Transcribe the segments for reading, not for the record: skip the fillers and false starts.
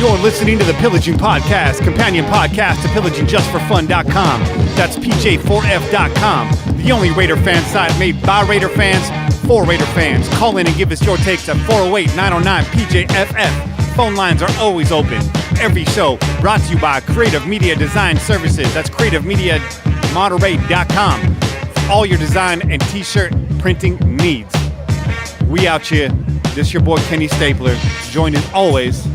You're listening to the Pillaging Podcast, companion podcast to PillagingJustForFun.com. That's PJ4F.com, the only Raider fan site made by Raider fans for Raider fans. Call in and give us your takes at 408-909-PJFF. Phone lines are always open. Every show brought to you by Creative Media Design Services. That's CreativeMediaMonterey.com for all your design and t-shirt printing needs. We out here. This your boy Kenny Stapler, joined as always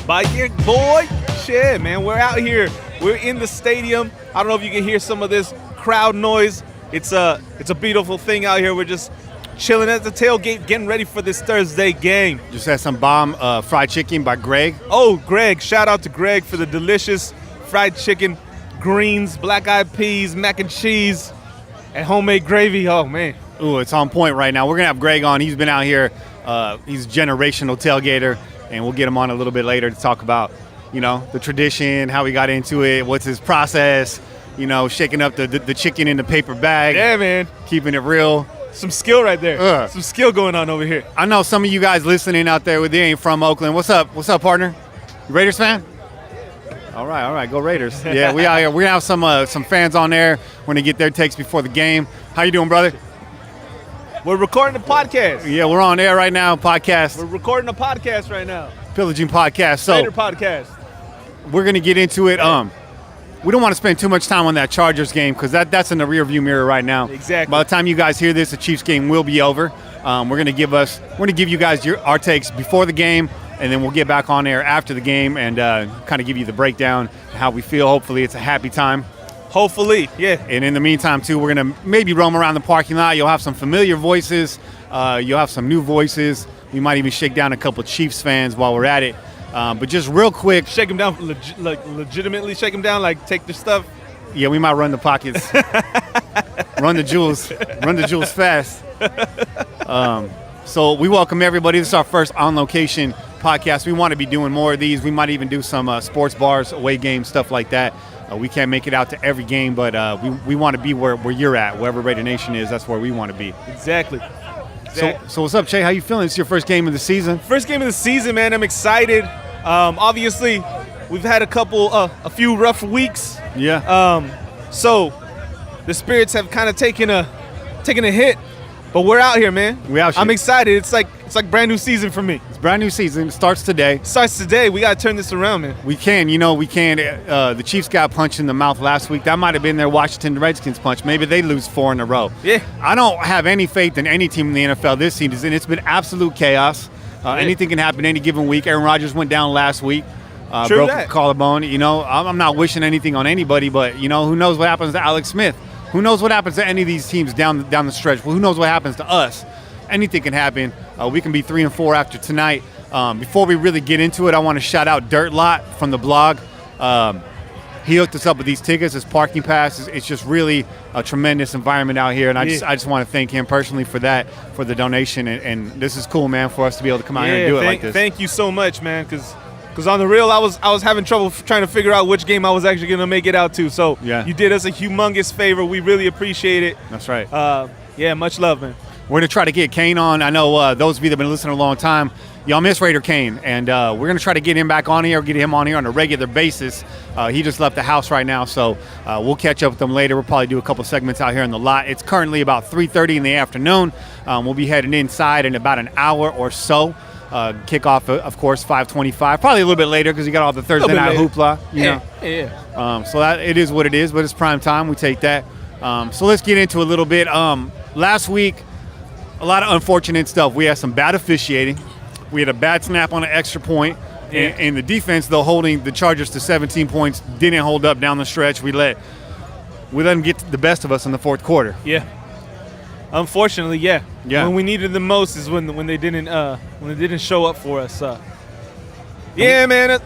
by your boy, shit, man. We're out here. We're in the stadium. I don't know if you can hear some of this crowd noise. It's a beautiful thing out here. We're just chilling at the tailgate, getting ready for this Thursday game. Just had some bomb fried chicken by Greg. Oh, Greg. Shout out to Greg for the delicious fried chicken, greens, black-eyed peas, mac and cheese, and homemade gravy. Oh, man. Ooh, it's on point right now. We're going to have Greg on. He's been out here. He's a generational tailgater, and we'll get him on a little bit later to talk about, the tradition, how he got into it, what's his process, shaking up the chicken in the paper bag. Yeah, man. Keeping it real. Some skill right there. Some skill going on over here. I know some of you guys listening out there, they ain't from Oakland. What's up? What's up, partner? You Raiders fan? All right. Go Raiders. Yeah, we out here. We're going to have some fans on there. We're going to get their takes before the game. How you doing, brother? We're recording a podcast. Yeah, we're on air right now, podcast. We're recording a podcast right now. Pillaging Podcast. So Raider podcast. We're going to get into it. We don't want to spend too much time on that Chargers game because that's in the rearview mirror right now. Exactly. By the time you guys hear this, the Chiefs game will be over. We're going to give you guys our takes before the game, and then we'll get back on air after the game and kind of give you the breakdown, how we feel. Hopefully it's a happy time. Hopefully, yeah. And in the meantime, too, we're going to maybe roam around the parking lot. You'll have some familiar voices. You'll have some new voices. We might even shake down a couple Chiefs fans while we're at it. But just real quick. Shake them down, legitimately shake them down, like take their stuff. Yeah, we might run the pockets. Run the jewels fast. So we welcome everybody. This is our first on-location podcast. We want to be doing more of these. We might even do some sports bars, away games, stuff like that. We can't make it out to every game, but we want to be where you're at. Wherever Raider Nation is, that's where we want to be. Exactly. So what's up, Che? How you feeling? It's your first game of the season. First game of the season, man. I'm excited. Obviously, we've had a few rough weeks. Yeah. So the spirits have kind of taken a hit, but we're out here, man. I'm excited. It's like brand new season for me. It's brand new season. It starts today. We got to turn this around, man. We can. The Chiefs got punched in the mouth last week. That might have been their Washington Redskins punch. Maybe they lose 4 in a row. Yeah. I don't have any faith in any team in the NFL this season. It's been absolute chaos. Anything can happen any given week. Aaron Rodgers went down last week. Broke a collarbone. I'm not wishing anything on anybody, but, who knows what happens to Alex Smith? Who knows what happens to any of these teams down the stretch? Well, who knows what happens to us? Anything can happen. We can be 3-4 after tonight. Before we really get into it, I want to shout out Dirt Lot from the blog. He hooked us up with these tickets, his parking passes. It's just really a tremendous environment out here, and I just want to thank him personally for that, for the donation. And this is cool, man, for us to be able to come out here and do it like this. Thank you so much, man, because on the real, I was having trouble trying to figure out which game I was actually going to make it out to. So You did us a humongous favor. We really appreciate it. That's right. Much love, man. We're going to try to get Kane on. I know those of you that have been listening a long time, y'all miss Raider Kane. And we're going to try to get him back on here, get him on here on a regular basis. He just left the house right now, so we'll catch up with him later. We'll probably do a couple segments out here in the lot. It's currently about 3:30 in the afternoon. We'll be heading inside in about an hour or so. Kickoff, of course, 5:25. Probably a little bit later because you got all the Thursday night hoopla. Yeah. So that it is what it is, but it's prime time. We take that. So let's get into a little bit. Last week, a lot of unfortunate stuff. We had some bad officiating. We had a bad snap on an extra point. And the defense, though, holding the Chargers to 17 points, didn't hold up down the stretch. We let them get the best of us in the fourth quarter. Yeah. Unfortunately, yeah. When we needed them most is when they didn't show up for us. Man.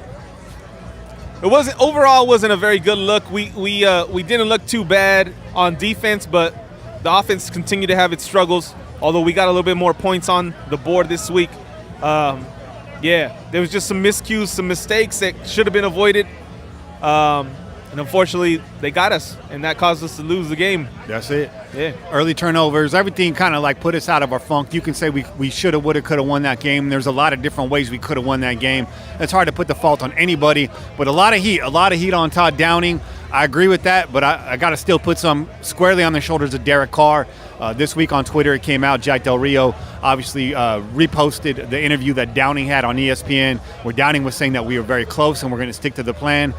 It wasn't a very good look. We didn't look too bad on defense, but the offense continued to have its struggles. Although we got a little bit more points on the board this week. There was just some miscues, some mistakes that should have been avoided. And unfortunately, they got us, and that caused us to lose the game. That's it. Yeah. Early turnovers, everything kind of like put us out of our funk. You can say we should have, would have, could have won that game. There's a lot of different ways we could have won that game. It's hard to put the fault on anybody, but a lot of heat on Todd Downing. I agree with that, but I got to still put some squarely on the shoulders of Derek Carr. This week on Twitter, it came out, Jack Del Rio obviously reposted the interview that Downing had on ESPN, where Downing was saying that we were very close and we're going to stick to the plan.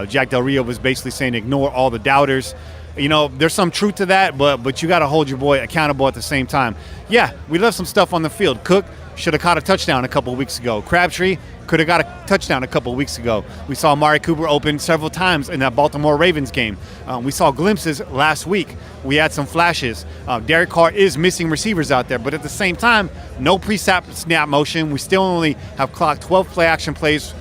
Jack Del Rio was basically saying ignore all the doubters. You know, there's some truth to that, but you got to hold your boy accountable at the same time. Yeah, we left some stuff on the field. Cook should have caught a touchdown a couple of weeks ago. Crabtree could have got a touchdown a couple of weeks ago. We saw Amari Cooper open several times in that Baltimore Ravens game. We saw glimpses last week. We had some flashes. Derek Carr is missing receivers out there, but at the same time, no pre-snap motion. We still only have clocked 12 play-action plays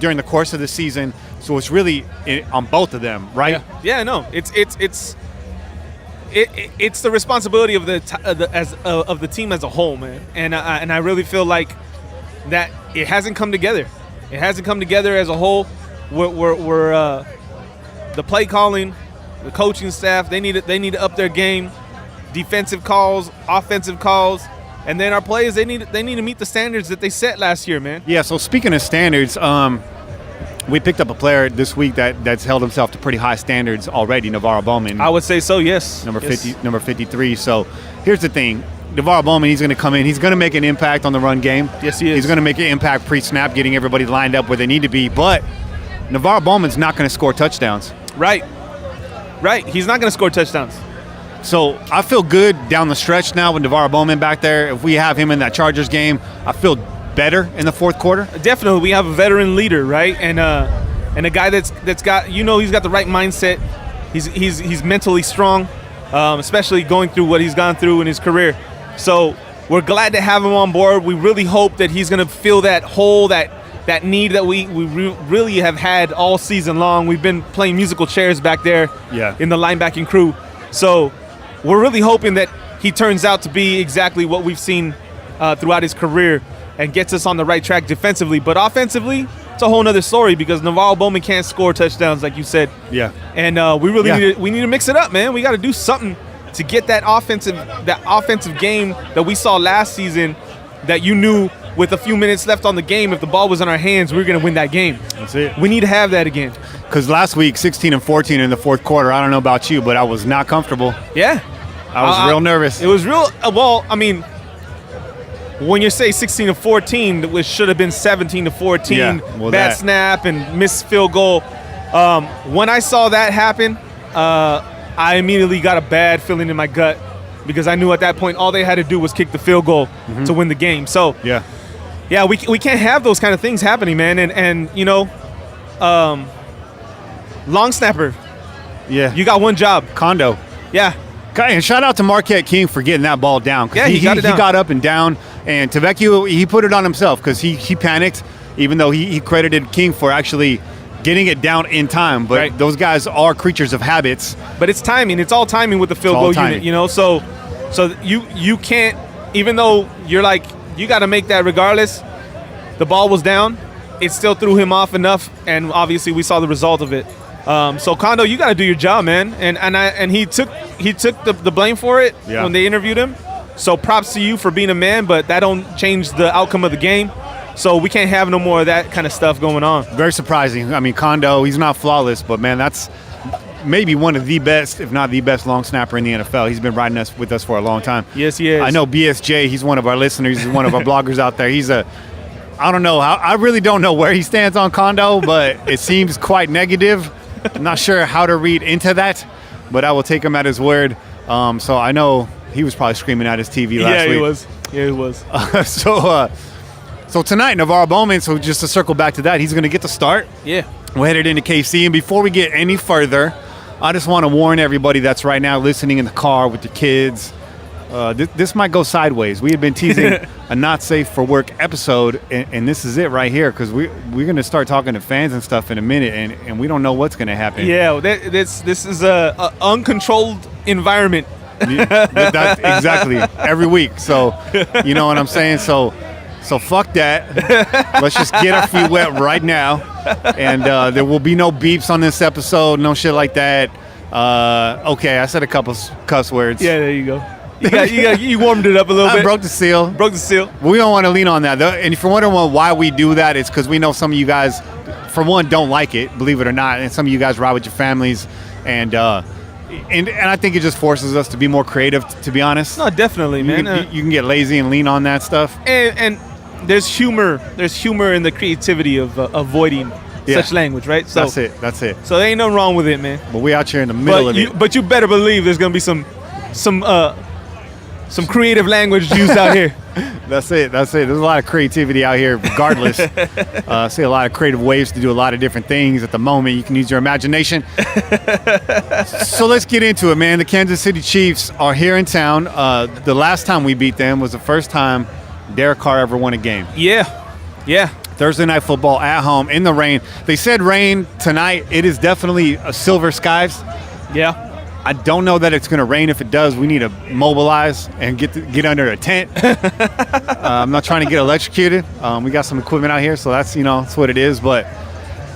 during the course of the season, so it's really on both of them, right? Yeah, no, it's the responsibility of the team as a whole, man. And I really feel like that it hasn't come together. It hasn't come together as a whole. We're the play calling, the coaching staff, they need to up their game. Defensive calls, offensive calls, and then our players, they need to meet the standards that they set last year, man. Yeah. So speaking of standards, we picked up a player this week that's held himself to pretty high standards already, Navarro Bowman. I would say so, yes. Number 53. So here's the thing. Navarro Bowman, he's going to come in. He's going to make an impact on the run game. Yes, he is. He's going to make an impact pre-snap, getting everybody lined up where they need to be. But Navarro Bowman's not going to score touchdowns. Right. He's not going to score touchdowns. So I feel good down the stretch now with Navarro Bowman back there. If we have him in that Chargers game, I feel better in the fourth quarter. Definitely, we have a veteran leader, right? And a guy that's got, he's got the right mindset. He's mentally strong, especially going through what he's gone through in his career. So we're glad to have him on board. We really hope that he's going to fill that hole, that need that we really have had all season long. We've been playing musical chairs back there in the linebacking crew. So we're really hoping that he turns out to be exactly what we've seen throughout his career and gets us on the right track defensively. But offensively, it's a whole nother story because Navarro Bowman can't score touchdowns, like you said. Yeah. And we really need to mix it up, man. We got to do something to get that offensive game that we saw last season, that you knew with a few minutes left on the game, if the ball was in our hands, we were going to win that game. That's it. We need to have that again. Because last week, 16-14 in the fourth quarter, I don't know about you, but I was not comfortable. Yeah. I was real nervous. It was real. Well, I mean, when you say 16-14, which should have been 17-14, bad snap and missed field goal. When I saw that happen, I immediately got a bad feeling in my gut because I knew at that point all they had to do was kick the field goal to win the game. So we can't have those kind of things happening, man. And long snapper. Yeah, you got one job. Condo. Yeah. And shout out to Marquette King for getting that ball down. Yeah, he got it down. He got up and down, and Tavecchio, he put it on himself because he panicked, even though he credited King for actually getting it down in time. But those guys are creatures of habits. But it's timing. It's all timing with the field goal unit, So you can't, even though you're like, you got to make that regardless. The ball was down. It still threw him off enough, and obviously we saw the result of it. So Condo, you got to do your job, man. And he took the blame for it when they interviewed him. So props to you for being a man, but that don't change the outcome of the game. So we can't have no more of that kind of stuff going on. Very surprising. I mean, Condo, he's not flawless, but man, that's maybe one of the best, if not the best, long snapper in the NFL. He's been riding with us for a long time. Yes, he is. I know BSJ. He's one of our listeners. He's one of our bloggers out there. I don't know. I really don't know where he stands on Condo, but it seems quite negative. I'm not sure how to read into that, but I will take him at his word. So I know he was probably screaming at his TV last week. Yeah, he was. So tonight, Navarro Bowman, so just to circle back to that, he's going to get the start. Yeah. We're headed into KC. And before we get any further, I just want to warn everybody that's right now listening in the car with the kids. This might go sideways. We had been teasing a not safe for work episode, and this is it right here, because we're going to start talking to fans and stuff in a minute, and we don't know what's going to happen. Yeah, this is a uncontrolled environment. That's exactly every week. So you know what I'm saying. So So fuck that. Let's just get our feet wet right now. And there will be no beeps on this episode, no shit like that. Okay, I said a couple cuss words. Yeah, there you go. You warmed it up a little bit. I broke the seal. We don't want to lean on that. And if you're wondering why we do that, it's because we know some of you guys, for one, don't like it, believe it or not. And some of you guys ride with your families. And I think it just forces us to be more creative, to be honest. No, definitely, man. You can get lazy and lean on that stuff. And there's humor in the creativity of avoiding such language, right? So That's it. So there ain't nothing wrong with it, man. But we out here in the middle of it. But you better believe there's gonna be some creative language used out here. That's it. There's a lot of creativity out here, regardless. I see a lot of creative ways to do a lot of different things at the moment. You can use your imagination. So let's get into it, man. The Kansas City Chiefs are here in town. The last time we beat them was the first time Derek Carr ever won a game. Yeah. Thursday Night Football at home in the rain. They said rain tonight. It is definitely silver skies. Yeah. I don't know that it's going to rain. If it does, we need to mobilize and get under a tent. I'm not trying to get electrocuted. We got some equipment out here, so that's what it is. But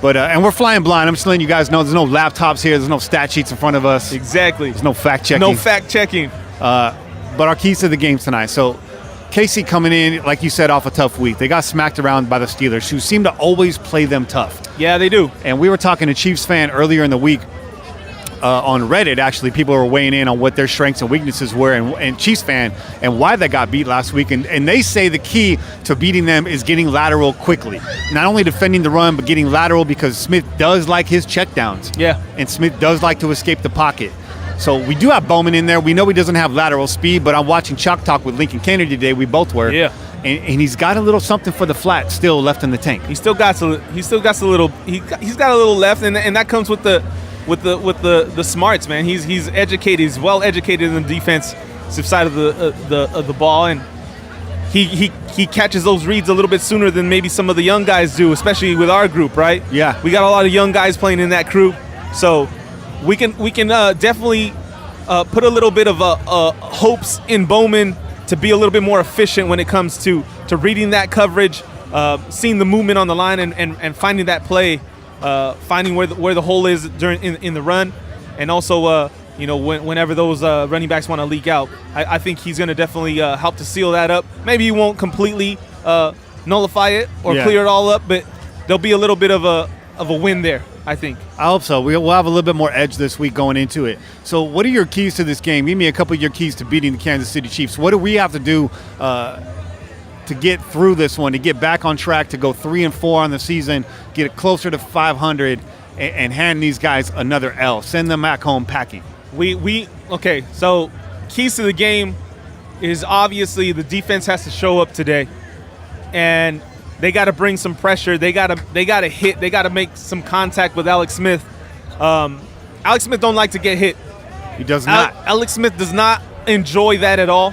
and we're flying blind. I'm just letting you guys know there's no laptops here. There's no stat sheets in front of us. Exactly. There's no fact checking. But our keys to the game tonight. So KC coming in, like you said, off a tough week. They got smacked around by the Steelers, who seem to always play them tough. Yeah, they do. And we were talking to Chiefs fan earlier in the week. On Reddit, actually, people were weighing in on what their strengths and weaknesses were, and Chiefs fan, and why they got beat last week. And they say the key to beating them is getting lateral quickly. Not only defending the run, but getting lateral, because Smith does like his checkdowns. Yeah. And Smith does like to escape the pocket. So we do have Bowman in there. We know he doesn't have lateral speed, but I'm watching Chalk Talk with Lincoln Kennedy today. We both were. Yeah. And he's got a little something for the flat still left in the tank. He's got a little left, and that comes with the smarts, man. He's educated. He's well educated in the defensive side of the ball, and he catches those reads a little bit sooner than maybe some of the young guys do, especially with our group, right? Yeah, we got a lot of young guys playing in that group, so we can definitely put a little bit of hopes in Bowman to be a little bit more efficient when it comes to reading that coverage, seeing the movement on the line, and finding that play. Finding where the hole is in the run, and also whenever those running backs want to leak out, I think he's going to definitely help to seal that up. Maybe he won't completely nullify it or clear it all up, but there'll be a little bit of a win there, I think. I hope so. We'll have a little bit more edge this week going into it. So what are your keys to this game? Give me a couple of your keys to beating the Kansas City Chiefs. What do we have to do to get through this one, to get back on track, to go 3-4 on the season, get it closer to 500, and hand these guys another L, send them back home packing? Okay, so keys to the game is obviously the defense has to show up today, and they got to bring some pressure. They got to hit. They got to make some contact with Alex Smith. Alex Smith don't like to get hit. He does not. Alex Smith does not enjoy that at all.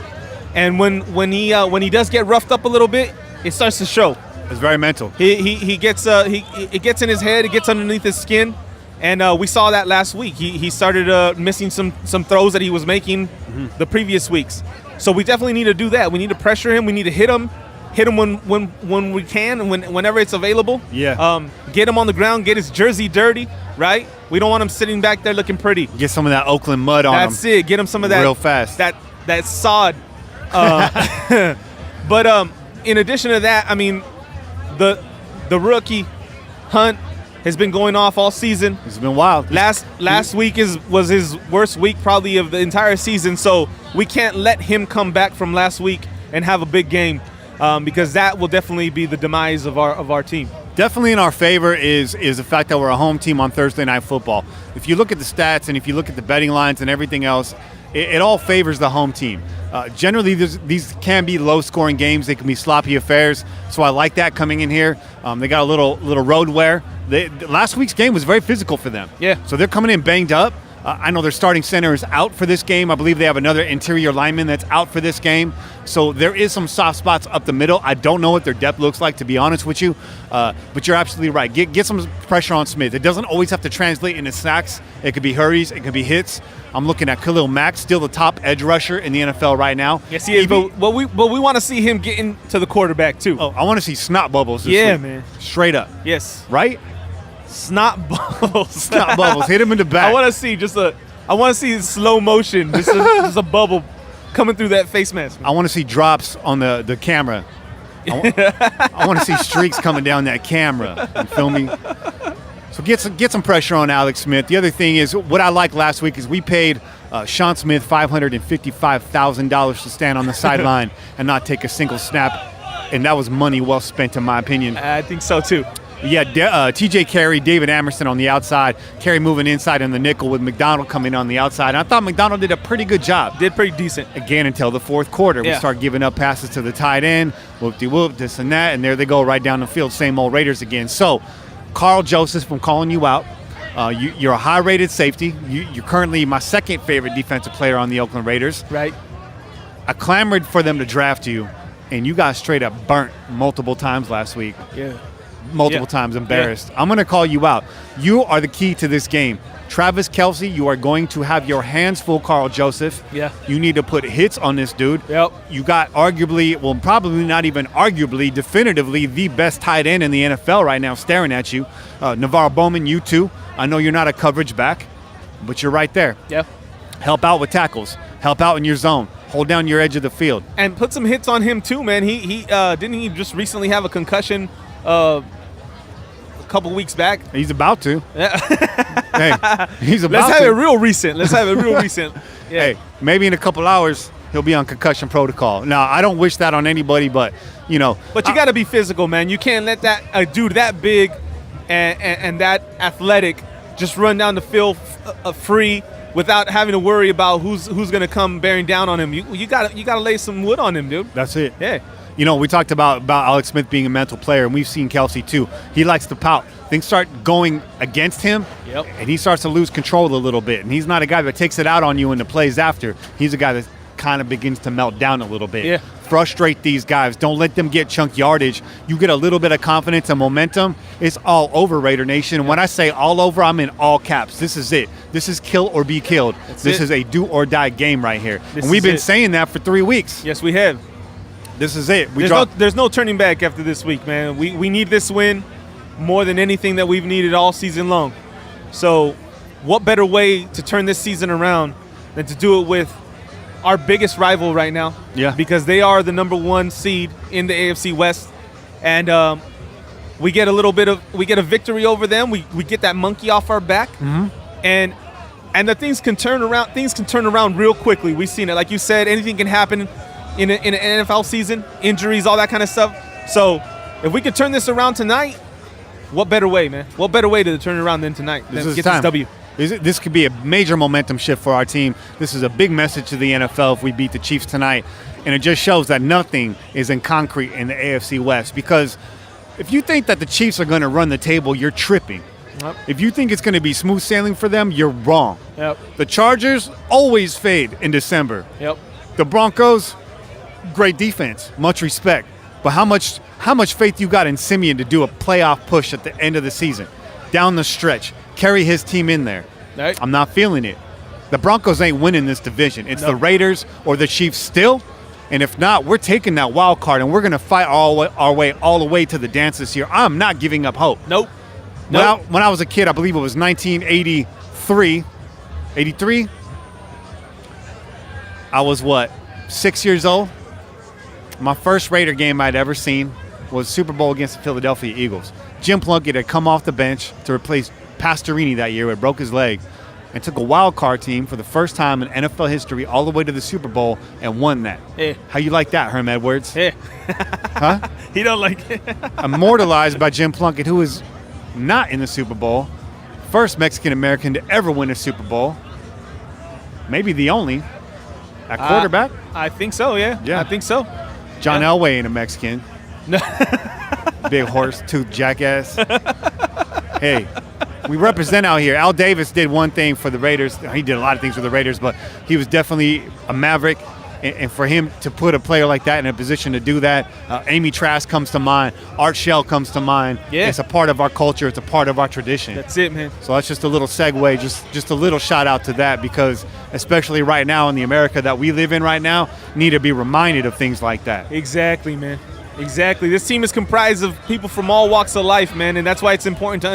And when he does get roughed up a little bit, it starts to show. It's very mental. It gets in his head. It gets underneath his skin, and we saw that last week. He started missing some throws that he was making the previous weeks. So we definitely need to do that. We need to pressure him. We need to hit him when we can, and whenever it's available. Yeah. Get him on the ground. Get his jersey dirty. Right. We don't want him sitting back there looking pretty. Get some of that Oakland mud on him. That's it. Get him some of that real fast. That sod. But in addition to that, I mean, the rookie Hunt has been going off all season. It's been wild. Last week was his worst week probably of the entire season. So we can't let him come back from last week and have a big game, because that will definitely be the demise of our team. Definitely in our favor is the fact that we're a home team on Thursday Night Football. If you look at the stats and if you look at the betting lines and everything else, it all favors the home team. Generally, these can be low-scoring games. They can be sloppy affairs. So I like that coming in here. They got a little road wear. Last week's game was very physical for them. Yeah. So they're coming in banged up. I know their starting center is out for this game. I believe they have another interior lineman that's out for this game. So there is some soft spots up the middle. I don't know what their depth looks like, to be honest with you. But you're absolutely right. Get some pressure on Smith. It doesn't always have to translate into sacks. It could be hurries. It could be hits. I'm looking at Khalil Mack, still the top edge rusher in the NFL right now. Yes, he is. But we want to see him getting to the quarterback, too. Oh, I want to see snot bubbles this week. Yeah, man. Straight up. Yes. Right? Snot bubbles. Snot bubbles. Hit him in the back. I want to see slow motion, just a bubble coming through that face mask. I want to see drops on the camera. I want to see streaks coming down that camera. You feel me? So get some pressure on Alex Smith. The other thing is, what I liked last week is we paid Sean Smith $555,000 to stand on the sideline and not take a single snap, and that was money well spent, in my opinion. I think so, too. Yeah, T.J. Carey, David Amerson on the outside, Carey moving inside in the nickel with McDonald coming on the outside. And I thought McDonald did a pretty good job. Did pretty decent. Again, until the fourth quarter. Yeah. We start giving up passes to the tight end, whoop-de-whoop, this and that, and there they go right down the field, same old Raiders again. So, Carl Joseph, I'm calling you out. You're a high-rated safety. You're currently my second favorite defensive player on the Oakland Raiders. Right. I clamored for them to draft you, and you got straight up burnt multiple times last week. Yeah. Multiple times, embarrassed. I'm going to call you out. You are the key to this game. Travis Kelce, you are going to have your hands full, Carl Joseph. Yeah. You need to put hits on this dude. Yep. You got arguably, well, probably not even arguably, definitively the best tight end in the NFL right now staring at you. Navarro Bowman, you too. I know you're not a coverage back, but you're right there. Yeah. Help out with tackles. Help out in your zone. Hold down your edge of the field. And put some hits on him too, man. He didn't he just recently have a concussion a couple weeks back? He's about to. Yeah. Hey, he's about Let's to. have it real recent. Yeah. Hey, maybe in a couple hours he'll be on concussion protocol. Now, I don't wish that on anybody, but, you know. But you got to be physical, man. You can't let that a dude that big and that athletic just run down the field free without having to worry about who's going to come bearing down on him. You got to lay some wood on him, dude. That's it. Yeah. You know, we talked about Alex Smith being a mental player, and we've seen Kelce too. He likes to pout. Things start going against him, and he starts to lose control a little bit. And he's not a guy that takes it out on you in the plays after. He's a guy that kind of begins to melt down a little bit. Yeah. Frustrate these guys. Don't let them get chunk yardage. You get a little bit of confidence and momentum, it's all over, Raider Nation. And when I say all over, I'm in all caps. This is it. This is kill or be killed. This is a do or die game right here. And we've been saying that for 3 weeks. Yes, we have. This is it. There's no turning back after this week, man. We need this win more than anything that we've needed all season long. So what better way to turn this season around than to do it with our biggest rival right now? Yeah. Because they are the number 1 seed in the AFC West. And we get a victory over them. We get that monkey off our back. Mm-hmm. And the things can turn around. Things can turn around real quickly. We've seen it. Like you said, anything can happen in an NFL season, injuries, all that kind of stuff. So if we could turn this around tonight, what better way, man? What better way to turn it around than tonight? This W. This could be a major momentum shift for our team. This is a big message to the NFL if we beat the Chiefs tonight. And it just shows that nothing is in concrete in the AFC West. Because if you think that the Chiefs are going to run the table, you're tripping. Yep. If you think it's going to be smooth sailing for them, you're wrong. Yep. The Chargers always fade in December. Yep. The Broncos, great defense, much respect. But how much faith you got in Simeon to do a playoff push at the end of the season, down the stretch, carry his team in there? Right. I'm not feeling it. The Broncos ain't winning this division. It's the Raiders or the Chiefs still. And if not, we're taking that wild card and we're going to fight our way all the way to the dance this year. I'm not giving up hope. Nope. When I was a kid, I believe it was 1983. 83? I was 6 years old? My first Raider game I'd ever seen was Super Bowl against the Philadelphia Eagles. Jim Plunkett had come off the bench to replace Pastorini that year, who had broke his leg, and took a wild card team for the first time in NFL history all the way to the Super Bowl and won that. Yeah. How you like that, Herm Edwards? Yeah. Huh? He don't like it. Immortalized by Jim Plunkett, who was not in the Super Bowl. First Mexican-American to ever win a Super Bowl. Maybe the only. At quarterback? I think so, yeah. Yeah. I think so. John Elway ain't a Mexican. No. Big horse tooth jackass. Hey, We represent out here. Al Davis did one thing for the Raiders. He did a lot of things for the Raiders, but he was definitely a maverick. And for him to put a player like that in a position to do that, Amy Trask comes to mind. Art Shell comes to mind. Yeah. It's a part of our culture. It's a part of our tradition. That's it, man. So that's just a little segue, just a little shout out to that, because especially right now in the America that we live in right now, need to be reminded of things like that. Exactly, man. Exactly. This team is comprised of people from all walks of life, man, and that's why it's important to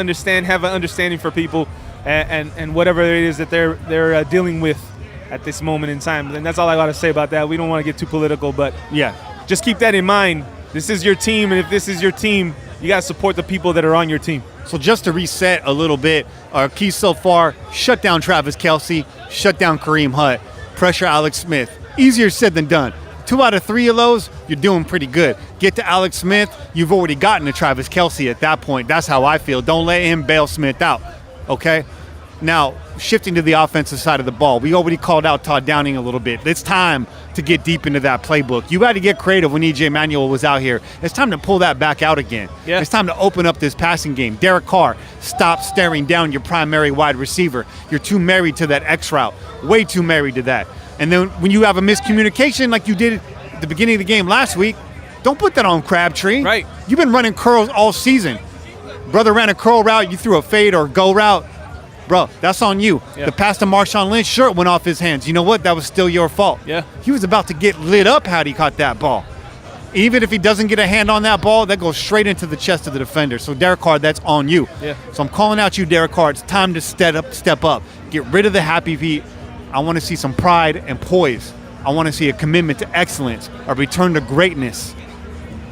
have an understanding for people and whatever it is that they're dealing with at this moment in time. And that's all I got to say about that. We don't want to get too political, but yeah, just keep that in mind. This is your team, and if this is your team, you got to support the people that are on your team. So just to reset a little bit, our keys so far: shut down Travis Kelce, shut down Kareem Hunt, pressure Alex Smith. Easier said than done. 2 out of 3 of those, you're doing pretty good. Get to Alex Smith, you've already gotten to Travis Kelce at that point. That's how I feel. Don't let him bail Smith out, okay? Now, shifting to the offensive side of the ball, we already called out Todd Downing a little bit. It's time to get deep into that playbook. You got to get creative when E.J. Manuel was out here. It's time to pull that back out again. Yeah. It's time to open up this passing game. Derek Carr, stop staring down your primary wide receiver. You're too married to that X route, way too married to that. And then when you have a miscommunication like you did at the beginning of the game last week, don't put that on Crabtree. Right. You've been running curls all season. Brother ran a curl route, you threw a fade or go route. Bro, that's on you. Yeah. The pass to Marshawn Lynch, sure, it went off his hands. You know what? That was still your fault. Yeah. He was about to get lit up had he caught that ball. Even if he doesn't get a hand on that ball, that goes straight into the chest of the defender. So, Derek Carr, that's on you. Yeah. So I'm calling out you, Derek Carr. It's time to step up. Get rid of the happy feet. I want to see some pride and poise. I want to see a commitment to excellence, a return to greatness.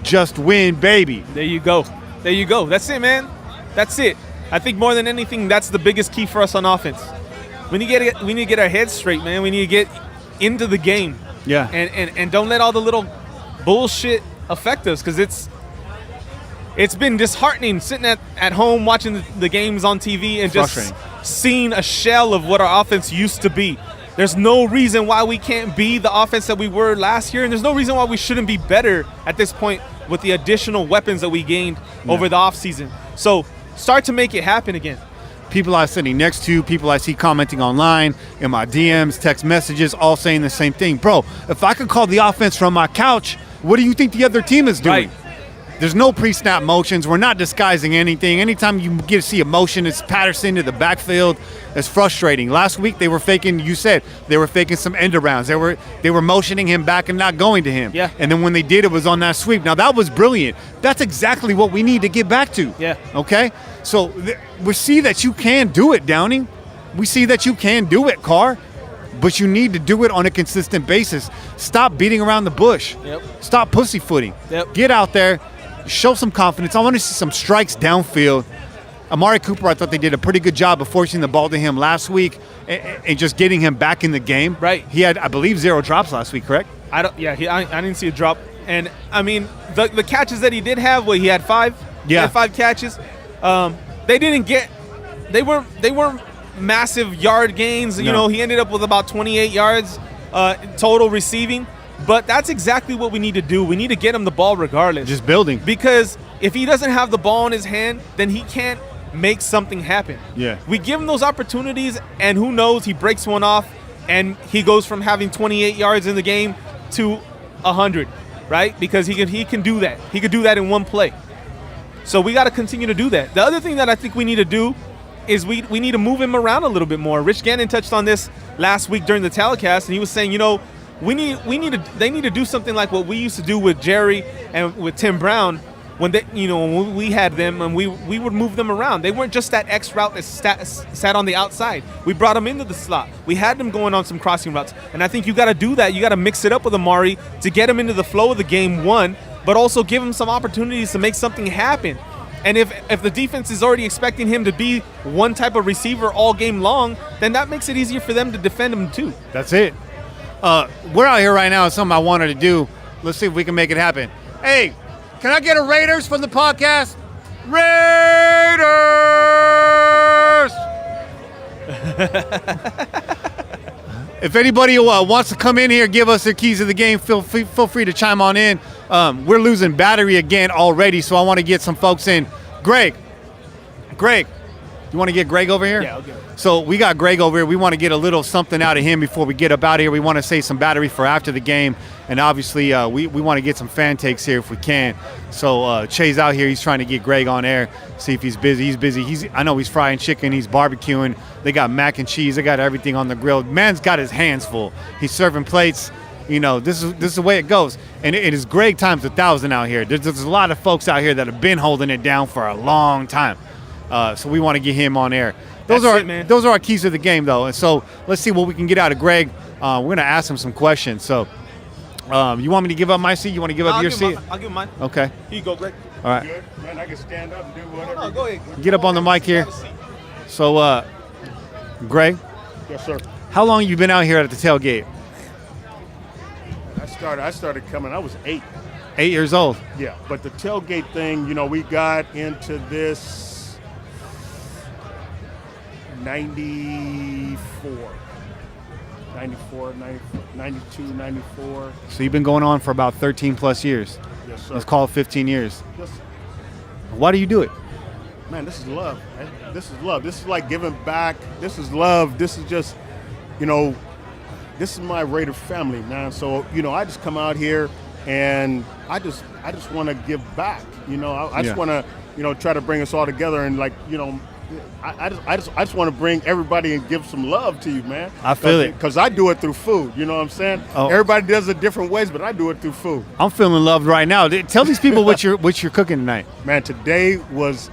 Just win, baby. There you go. There you go. That's it, man. That's it. I think more than anything, that's the biggest key for us on offense. We need to get our heads straight, man. We need to get into the game. Yeah. And don't let all the little bullshit affect us, because it's been disheartening sitting at home watching the games on TV and just seeing a shell of what our offense used to be. There's no reason why we can't be the offense that we were last year, and there's no reason why we shouldn't be better at this point with the additional weapons that we gained over the offseason. So start to make it happen again. People I'm sitting next to, people I see commenting online, in my DMs, text messages, all saying the same thing. Bro, if I could call the offense from my couch, what do you think the other team is doing? Right. There's no pre-snap motions. We're not disguising anything. Anytime you get to see a motion, it's Patterson to the backfield. It's frustrating. Last week they were faking. You said they were faking some end arounds. They were motioning him back and not going to him. Yeah. And then when they did, it was on that sweep. Now that was brilliant. That's exactly what we need to get back to. Yeah. Okay. So we see that you can do it, Downing. We see that you can do it, Carr. But you need to do it on a consistent basis. Stop beating around the bush. Yep. Stop pussyfooting. Yep. Get out there. Show some confidence. I want to see some strikes downfield. Amari Cooper, I thought they did a pretty good job of forcing the ball to him last week and just getting him back in the game. Right. He had, I believe, 0 drops last week, correct? I didn't see a drop. And I mean, the catches that he did have, he had 5. Yeah. He had 5 catches. They weren't massive yard gains. No. You know, he ended up with about 28 yards total receiving. But that's exactly what we need to do. We need to get him the ball regardless. Just building. Because if he doesn't have the ball in his hand, then he can't make something happen. Yeah. We give him those opportunities, and who knows, he breaks one off, and he goes from having 28 yards in the game to 100, right? Because he can do that. He could do that in one play. So we got to continue to do that. The other thing that I think we need to do is we need to move him around a little bit more. Rich Gannon touched on this last week during the telecast, and he was saying, they need to do something like what we used to do with Jerry and with Tim Brown when when we had them and we would move them around. They weren't just that X route that sat on the outside. We brought them into the slot. We had them going on some crossing routes. And I think you got to do that. You got to mix it up with Amari to get him into the flow of the game, one, but also give him some opportunities to make something happen. And if the defense is already expecting him to be one type of receiver all game long, then that makes it easier for them to defend him too. That's it. We're out here right now. It's something I wanted to do. Let's see if we can make it happen. Hey, can I get a Raiders from the podcast? Raiders! If anybody wants to come in here, give us their keys to the game, feel free to chime on in. We're losing battery again already, so I want to get some folks in. Greg, You want to get Greg over here? Yeah, I'll get it. So we got Greg over here. We want to get a little something out of him before we get up out of here. We want to save some battery for after the game. And obviously, we want to get some fan takes here if we can. So Che's out here. He's trying to get Greg on air, see if he's busy. He's busy. I know he's frying chicken. He's barbecuing. They got mac and cheese. They got everything on the grill. Man's got his hands full. He's serving plates. You know, this is the way it goes. And it is Greg times 1,000 out here. There's a lot of folks out here that have been holding it down for a long time. So we want to get him on air. Those are our keys to the game, though. And so let's see what we can get out of Greg. We're going to ask him some questions. So you want me to give up my seat? You want to give up your seat? I'll give him mine. Okay. Here you go, Greg. All right. Good. Man, I can stand up and do whatever. No, go ahead. Get up on the mic here. So, Greg, Yes, sir. how long you been out here at the tailgate? I started coming. I was 8. 8 years old. Yeah, but the tailgate thing, you know, we got into this 94, 92, 94. So you've been going on for about 13 plus years. Yes, sir. Let's call it 15 years. Yes. Why do you do it? Man, this is love. Man. This is love. This is like giving back. This is love. This is just, you know, this is my Raider family, man. So, you know, I just come out here and I just want to give back. You know, I just want to, you know, try to bring us all together and, like, you know, I just want to bring everybody and give some love to you, man. I feel it. Because I do it through food. You know what I'm saying? Oh. Everybody does it different ways, but I do it through food. I'm feeling loved right now. Tell these people what you're cooking tonight. Man, today was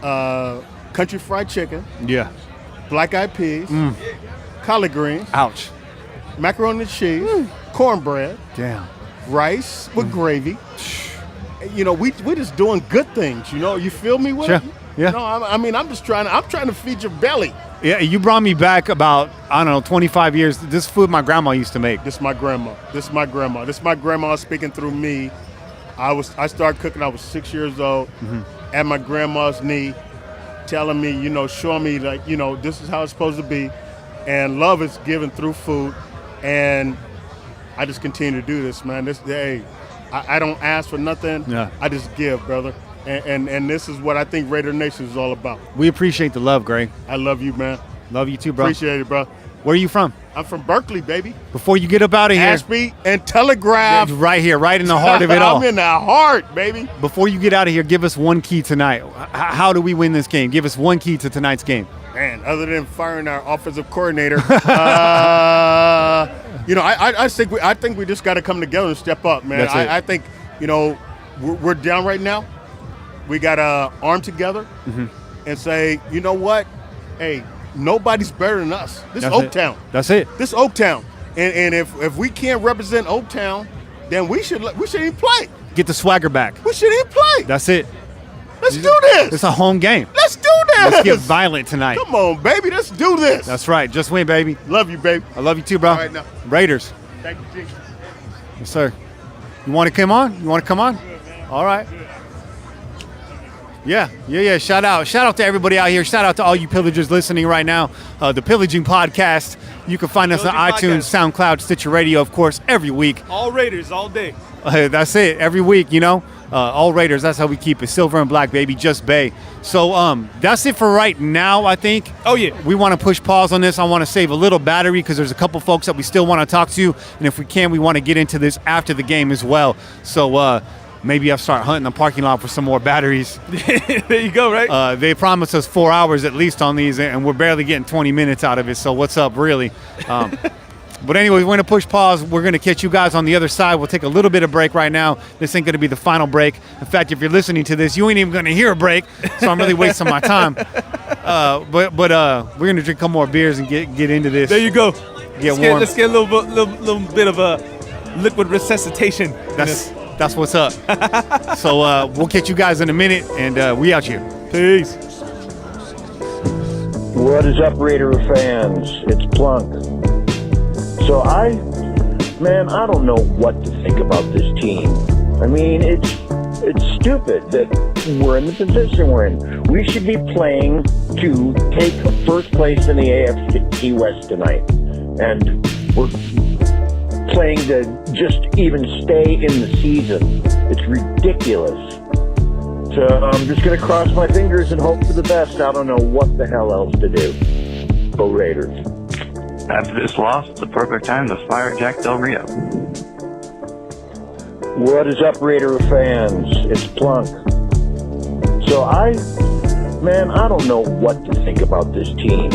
country fried chicken, Yeah. black eyed peas, collard greens, Ouch. macaroni and cheese, cornbread, Damn. rice with gravy. You know, we just doing good things. You know, you feel me with Sure. it? Yeah. No, I'm trying to feed your belly. Yeah, you brought me back about, I don't know, 25 years. This food my grandma used to make. This is my grandma. This is my grandma speaking through me. I started cooking. I was 6 years old, at my grandma's knee, telling me, you know, showing me, like, you know, this is how it's supposed to be, and love is given through food, and I just continue to do this, man. I don't ask for nothing. Yeah. I just give, brother. And this is what I think Raider Nation is all about. We appreciate the love, Greg. I love you, man. Love you too, bro. Appreciate it, bro. Where are you from? I'm from Berkeley, baby. Before you get up out of here. Ashby and Telegraph. Right here, right in the heart of it all. I'm in the heart, baby. Before you get out of here, give us one key tonight. How do we win this game? Give us one key to tonight's game. Man, other than firing our offensive coordinator, you know, I think we just got to come together and step up, man. That's it. I think, you know, we're down right now. We got to arm together and say, you know what? Hey, nobody's better than us. This is Oaktown. That's it. This is Oaktown. And if we can't represent Oaktown, then we should even play. Get the swagger back. We should even play. That's it. Let's do this. It's a home game. Let's do this. Let's get violent tonight. Come on, baby. Let's do this. That's right. Just win, baby. Love you, baby. I love you too, bro. All right, now. Raiders. Thank you, G. Yes, sir. You want to come on? You want to come on? All right. Yeah. Shout out to everybody out here. Shout out to all you pillagers listening right now. The Pillaging Podcast. You can find us on iTunes, SoundCloud, Stitcher Radio, of course, every week. All Raiders, all day. That's it. Every week, you know. All Raiders. That's how we keep it. Silver and black, baby. Just Bay. So that's it for right now, I think. Oh, yeah. We want to push pause on this. I want to save a little battery because there's a couple folks that we still want to talk to. And if we can, we want to get into this after the game as well. So maybe I'll start hunting the parking lot for some more batteries. There you go, right? They promised us 4 hours at least on these, and we're barely getting 20 minutes out of it. So what's up, really? But anyway, we're going to push pause. We're going to catch you guys on the other side. We'll take a little bit of break right now. This ain't going to be the final break. In fact, if you're listening to this, you ain't even going to hear a break. So I'm really wasting my time. But we're going to drink a couple more beers and get into this. There you go. Get warm. Let's get a little bit of a liquid resuscitation. That's what's up. So we'll catch you guys in a minute, and we out here. Peace. What is up, Raider fans? It's Plunk. So I don't know what to think about this team. I mean, it's stupid that we're in the position we're in. We should be playing to take first place in the AFC West tonight. And we're playing to just even stay in the season. It's ridiculous. So I'm just going to cross my fingers and hope for the best. I don't know what the hell else to do. Go Raiders. After this loss, it's the perfect time to fire Jack Del Rio. What is up, Raider fans? It's Plunk. So I don't know what to think about this team.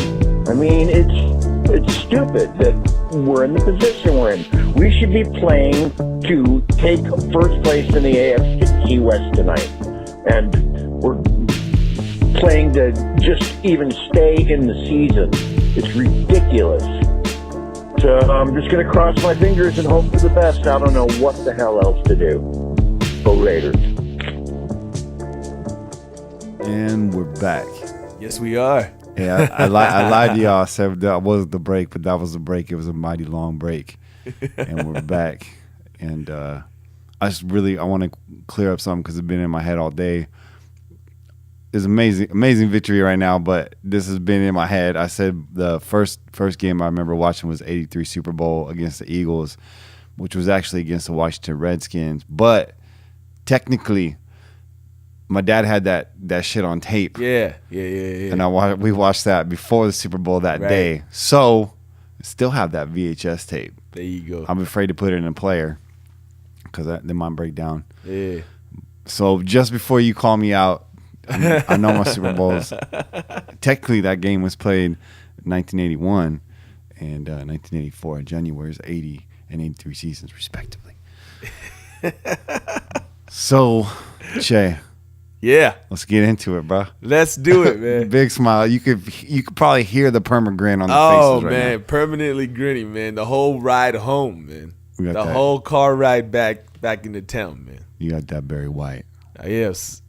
I mean, it's stupid that we're in the position we're in. We should be playing to take first place in the AFC West tonight. And we're playing to just even stay in the season. It's ridiculous. So I'm just going to cross my fingers and hope for the best. I don't know what the hell else to do. Go Raiders. And we're back. Yes, we are. Yeah, I lied to y'all. I said that wasn't the break, but that was the break. It was a mighty long break. And we're back. And I want to clear up something because it's been in my head all day. It's amazing victory right now, but this has been in my head. I said the first game I remember watching was '83 Super Bowl against the Eagles, which was actually against the Washington Redskins. But technically, my dad had that shit on tape. Yeah. And we watched that before the Super Bowl that day. So, still have that VHS tape. There you go. I'm afraid to put it in a player because they might break down. Yeah. So, just before you call me out, I know my Super Bowls. Technically, that game was played in 1981 and 1984. January's 80 and 83 seasons, respectively. So, Che. Yeah. Let's get into it, bro. Let's do it, man. Big smile. You could probably hear the perma grin on the faces right now. Oh, man. Permanently grinning, man. The whole ride home, man. The whole car ride back into town, man. You got that Barry White. Yes.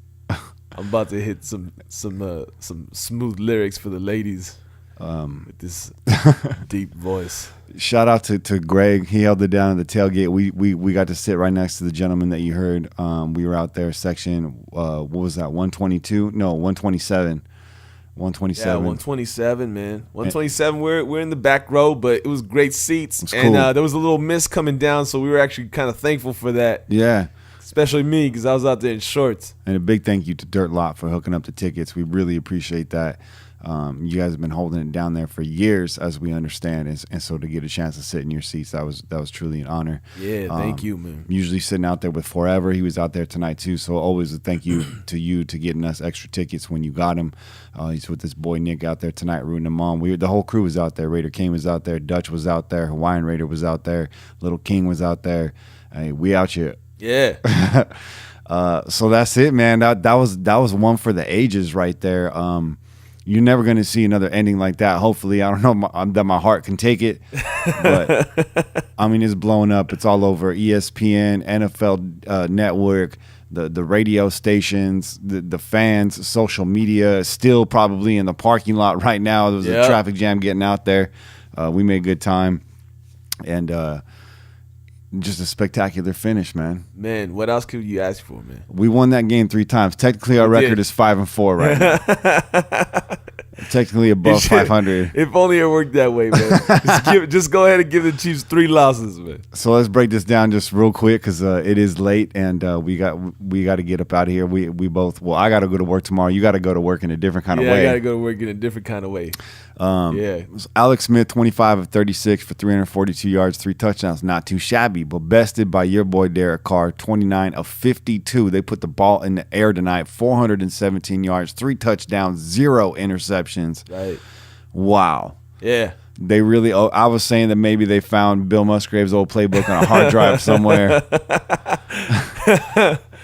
I'm about to hit some smooth lyrics for the ladies with this deep voice. Shout out to Greg. He held it down at the tailgate. We got to sit right next to the gentleman that you heard. We were out there section, what was that, 122? No, 127. 127. Yeah, 127, man. 127, we're in the back row, but it was great seats. It's and cool. There was a little mist coming down, so we were actually kind of thankful for that. Yeah. Especially me, because I was out there in shorts. And a big thank you to Dirt Lot for hooking up the tickets. We really appreciate that. You guys have been holding it down there for years, as we understand, and so to get a chance to sit in your seats, that was truly an honor. Yeah, thank you, man. Usually sitting out there with Forever. He was out there tonight too, so always a thank you to you to getting us extra tickets when you got them. He's with this boy Nick out there tonight, rooting them on. The whole crew was out there. Raider Kane was out there. Dutch was out there. Hawaiian Raider was out there. Little King was out there. Hey, we out here. Yeah. So that's it, man. That was one for the ages right there. You're never going to see another ending like that. Hopefully, I don't know that my heart can take it, but I mean, it's blowing up. It's all over ESPN, NFL Network, the radio stations, the fans, social media. Still probably in the parking lot right now. There was a traffic jam getting out there. We made good time, and just a spectacular finish, man. Man, what else could you ask for, man? We won that game 3 times. Technically, our record is 5-4 right now. Technically above 500. If only it worked that way, man. Just go ahead and give the Chiefs 3 losses, man. So let's break this down just real quick because it is late and we got to get up out of here. We both. Well, I got to go to work tomorrow. You got to go to work in a different kind of way. Yeah, I got to go to work in a different kind of way. Alex Smith, 25 of 36 for 342 yards, 3 touchdowns. Not too shabby, but bested by your boy Derek Carr, 29 of 52. They put the ball in the air tonight, 417 yards, 3 touchdowns, 0 interceptions. Right. Wow. Yeah. They really. I was saying that maybe they found Bill Musgrave's old playbook on a hard drive somewhere.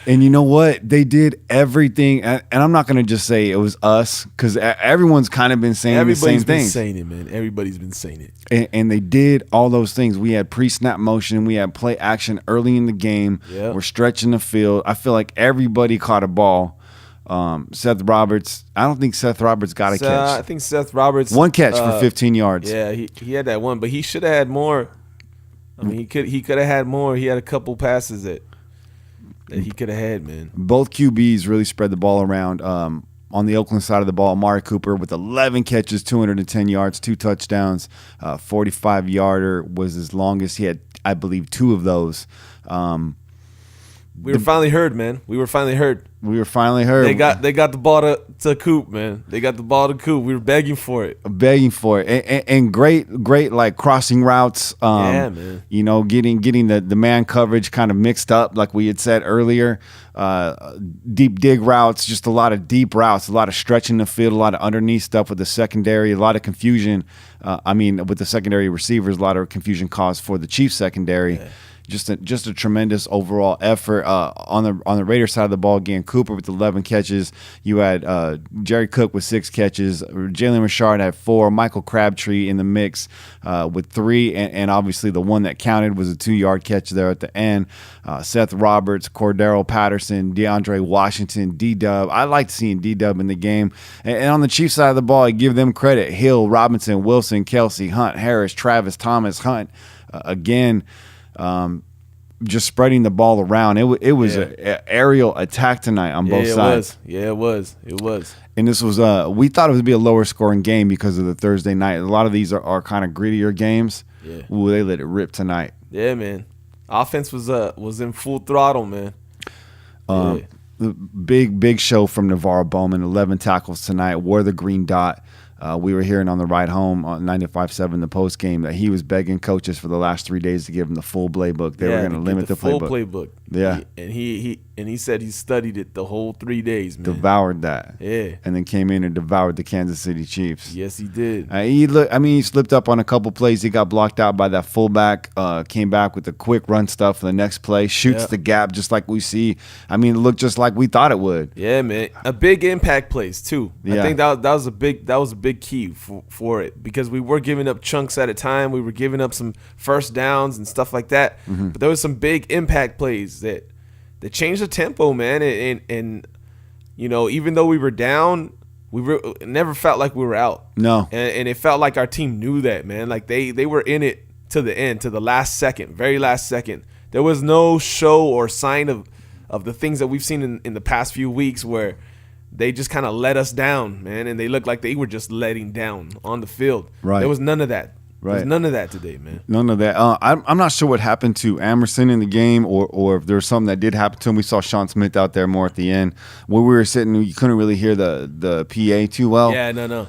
And you know what? They did everything. And I'm not going to just say it was us because everyone's kind of been saying the same thing. Everybody's been saying it, man. Everybody's been saying it. And they did all those things. We had pre-snap motion. We had play action early in the game. Yep. We're stretching the field. I feel like everybody caught a ball. Seth Roberts. I don't think Seth Roberts got a catch. I think Seth Roberts. 1 catch for 15 yards. Yeah, he had that one, but he should have had more. I mean, he could have had more. He had a couple passes that he could have had, man. Both QBs really spread the ball around. On the Oakland side of the ball, Amari Cooper with 11 catches, 210 yards, 2 touchdowns. 45-yarder was his longest. He had, I believe, 2 of those. We were finally heard, man. We were finally heard. They got the ball to Coop, man. They got the ball to Coop. We were begging for it. And great like crossing routes. Man. You know, getting the man coverage kind of mixed up, like we had said earlier. Deep dig routes, just a lot of deep routes, a lot of stretching the field, a lot of underneath stuff with the secondary, a lot of confusion. With the secondary receivers, a lot of confusion caused for the Chiefs secondary. Yeah. Just a tremendous overall effort on the Raiders side of the ball. Again, Cooper with 11 catches. You had Jerry Cook with 6 catches. Jalen Richard had 4. Michael Crabtree in the mix with 3, and obviously the one that counted was a 2-yard catch there at the end. Seth Roberts, Cordero Patterson, DeAndre Washington, D-Dub. I liked seeing D-Dub in the game. And on the Chiefs side of the ball, I give them credit. Hill, Robinson, Wilson, Kelsey, Hunt, Harris, Travis, Thomas, Hunt. Just spreading the ball around. It was an aerial attack tonight on both sides. It was. And this was we thought it would be a lower scoring game because of the Thursday night. A lot of these are kind of grittier games. Yeah. Ooh, they let it rip tonight. Yeah, man. Offense was in full throttle, man. Big show from Navarro Bowman. 11 tackles tonight. Wore the green dot. We were hearing on the ride home on 95.7 the post game that he was begging coaches for the last 3 days to give him the full playbook. They were going to limit the full playbook. playbook. Yeah, he said he studied it the whole 3 days, man. Devoured that. Yeah, and then came in and devoured the Kansas City Chiefs. Yes, he did. He slipped up on a couple plays. He got blocked out by that fullback. Came back with the quick run stuff for the next play. Shoots the gap just like we see. I mean, it looked just like we thought it would. Yeah, man. A big impact plays too. Yeah. I think that was a big key for it, because we were giving up chunks at a time. We were giving up some first downs and stuff like that. Mm-hmm. But there was some big impact plays that changed the tempo, man. And you know, even though we were down, it never felt like we were out. No. And it felt like our team knew that, man. Like they were in it to the end, to the last second, very last second. There was no show or sign of the things that we've seen in the past few weeks where they just kind of let us down, man, and they looked like they were just letting down on the field. Right. There was none of that. Right. There's none of that today, man. None of that. I'm not sure what happened to Amerson in the game, or if there's something that did happen to him. We saw Sean Smith out there more at the end. Where we were sitting, you couldn't really hear the PA too well. Yeah, no.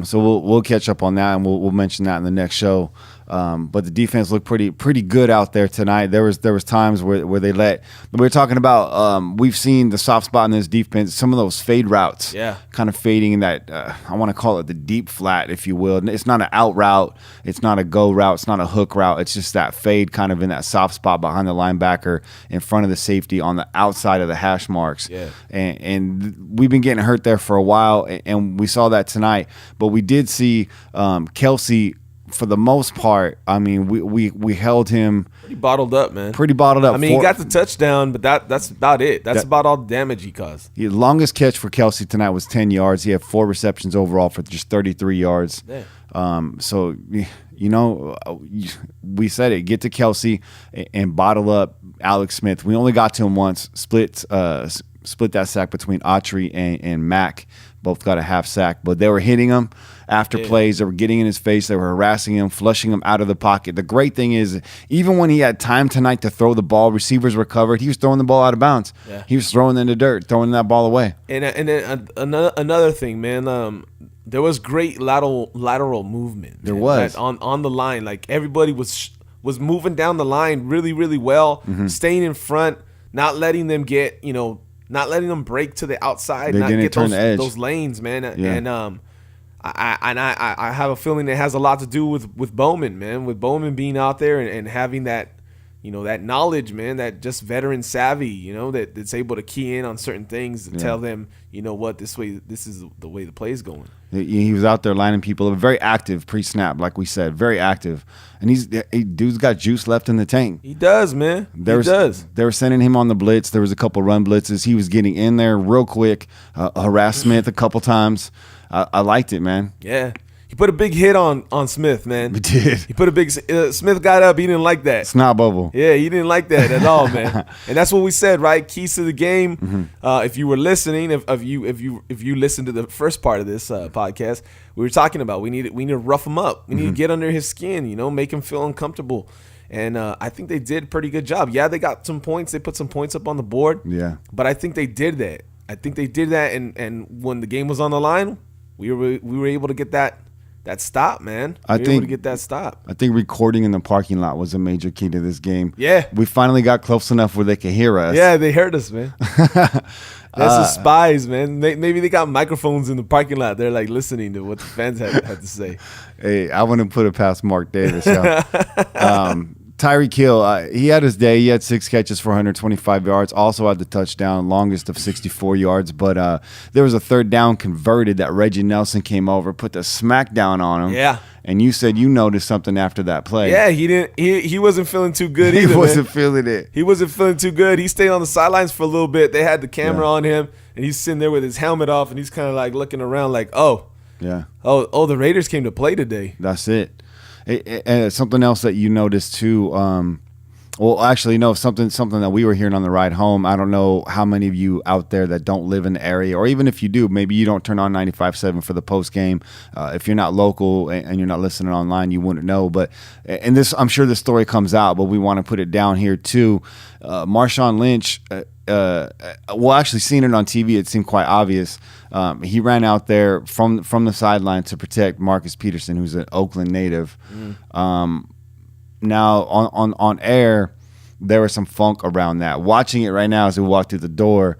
So we'll catch up on that, and we'll mention that in the next show. But the defense looked pretty good out there tonight. There was times where they let. We were talking about we've seen the soft spot in this defense. Some of those fade routes, kind of fading in that. I want to call it the deep flat, if you will. It's not an out route. It's not a go route. It's not a hook route. It's just that fade, kind of in that soft spot behind the linebacker, in front of the safety, on the outside of the hash marks. Yeah. And we've been getting hurt there for a while, and we saw that tonight. But we did see Kelsey. For the most part, I mean, we held him pretty bottled up, man. Pretty bottled up. I mean, he got the touchdown, but that's about it. That's about all the damage he caused. The longest catch for Kelsey tonight was 10 yards. He had 4 receptions overall for just 33 yards. Yeah. So, you know, we said it. Get to Kelsey and bottle up Alex Smith. We only got to him once. Split that sack between Autry and Mack. Both got a half sack, but they were hitting him after plays. They were getting in his face. They were harassing him, flushing him out of the pocket. The great thing is, even when he had time tonight to throw the ball, receivers were covered, he was throwing the ball out of bounds. Yeah. He was throwing in the dirt, throwing that ball away. And then another thing, man, there was great lateral movement. There was. On the line. Like, everybody was moving down the line really, really well, staying in front, not letting them get, not letting them break to the outside, not get those lanes, man. Yeah. And I have a feeling it has a lot to do with Bowman, man. With Bowman being out there and having that, that knowledge, man, that just veteran savvy, that's able to key in on certain things and tell them, this is the way the play is going. He was out there lining people up, very active pre-snap, like we said, very active. And dude's got juice left in the tank. He does, man. He does. They were sending him on the blitz. There was a couple run blitzes. He was getting in there real quick, harassed Smith a couple times. I liked it, man. Yeah. He put a big hit on Smith, man. He did. He put a big Smith got up. He didn't like that. Snot bubble. Yeah, he didn't like that at all, man. And that's what we said, right? Keys to the game. Mm-hmm. If you were listening, if you listened to the first part of this podcast, we were talking about we need to rough him up. We need to get under his skin, make him feel uncomfortable. And I think they did a pretty good job. Yeah, they got some points. They put some points up on the board. Yeah. But I think they did that. And when the game was on the line, we were able to get that stop, man. We were able to get that stop. I think recording in the parking lot was a major key to this game. Yeah. We finally got close enough where they could hear us. Yeah, they heard us, man. That's the spies, man. Maybe they got microphones in the parking lot. They're like listening to what the fans had to say. Hey, I wouldn't put it past Mark Davis. Tyreek Hill, he had his day. He had 6 catches for 125 yards. Also had the touchdown, longest of 64 yards. But there was a third down converted that Reggie Nelson came over, put the smack down on him. Yeah. And you said you noticed something after that play. Yeah, he didn't. He wasn't feeling too good either. He wasn't feeling it. He wasn't feeling too good. He stayed on the sidelines for a little bit. They had the camera on him, and he's sitting there with his helmet off, and he's kind of like looking around, like, oh, the Raiders came to play today. That's it. And something else that you noticed too. Well, actually, no, something that we were hearing on the ride home. I don't know how many of you out there that don't live in the area, or even if you do, maybe you don't turn on 95.7 for the post game. If you're not local and you're not listening online, you wouldn't know. But and this, I'm sure this story comes out, but we want to put it down here too. Marshawn Lynch. Well, actually, seeing it on TV, it seemed quite obvious. He ran out there from the sideline to protect Marcus Peterson, who's an Oakland native. Now, on air, there was some funk around that. Watching it right now as we walk through the door,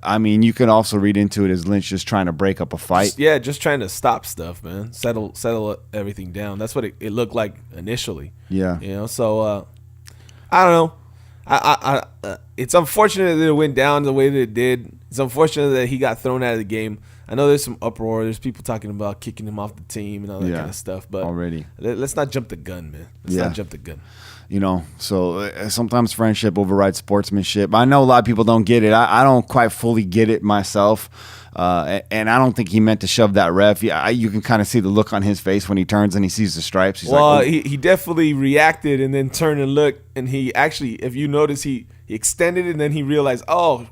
I mean, you can also read into it as Lynch just trying to break up a fight. Just trying to stop stuff, man. Settle everything down. That's what it looked like initially. Yeah. So I don't know. I it's unfortunate that it went down the way that it did. It's unfortunate that he got thrown out of the game. I know there's some uproar. There's people talking about kicking him off the team and all that kind of stuff. But already, let's not jump the gun, man. Let's not jump the gun. So sometimes friendship overrides sportsmanship. I know a lot of people don't get it. I don't quite fully get it myself. And I don't think he meant to shove that ref. You can kind of see the look on his face when he turns and he sees the stripes. He's like, he definitely reacted and then turned and looked. And he actually, if you notice, he extended it and then he realized, oh,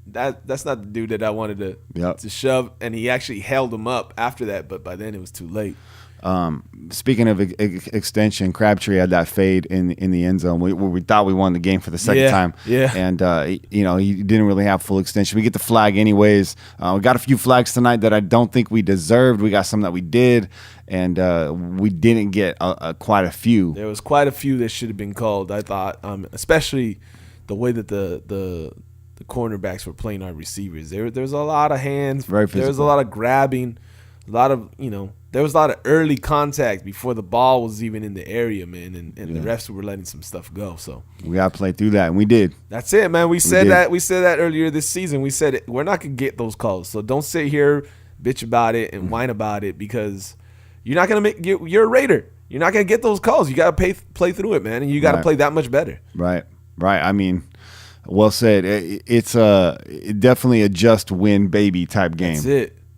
that's not the dude that I wanted to shove. And he actually held him up after that. But by then it was too late. Speaking of extension, Crabtree had that fade in the end zone. We thought we won the game for the second time. Yeah. And, he didn't really have full extension. We get the flag anyways. We got a few flags tonight that I don't think we deserved. We got some that we did, and we didn't get quite a few. There was quite a few that should have been called, I thought, especially the way that the cornerbacks were playing our receivers. There's a lot of hands. Very physical. There was a lot of grabbing, a lot of, there was a lot of early contact before the ball was even in the area, man, and the refs were letting some stuff go. So we got to play through that, and we did. That's it, man. We said that earlier this season. We said we're not going to get those calls. So don't sit here, bitch about it, and whine about it, because you're not going to make – you're a Raider. You're not going to get those calls. You got to play through it, man, and you got to play that much better. Right. I mean – well said. It's definitely a just win baby type game.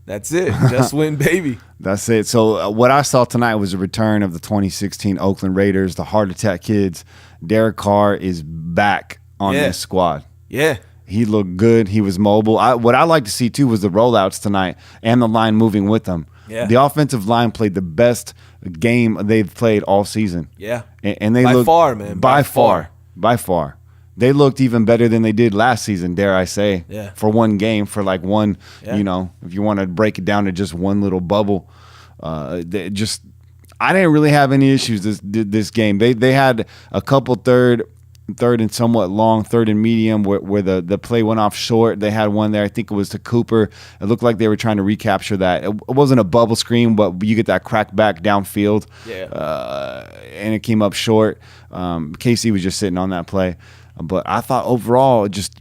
That's it. Just win baby. That's it. So what I saw tonight was a return of the 2016 Oakland Raiders, the heart attack kids. Derek Carr is back on this squad. Yeah. He looked good. He was mobile. What I like to see too was the rollouts tonight and the line moving with them. Yeah. The offensive line played the best game they've played all season. Yeah. And they by far, man. By far. They looked even better than they did last season, dare I say, for one game, for like one, if you want to break it down to just one little bubble. I didn't really have any issues this game. They had a couple third and somewhat long, third and medium where the play went off short. They had one there, I think it was to Cooper. It looked like they were trying to recapture that. It wasn't a bubble screen, but you get that crack back downfield. Yeah. And it came up short. KC was just sitting on that play. But I thought overall, just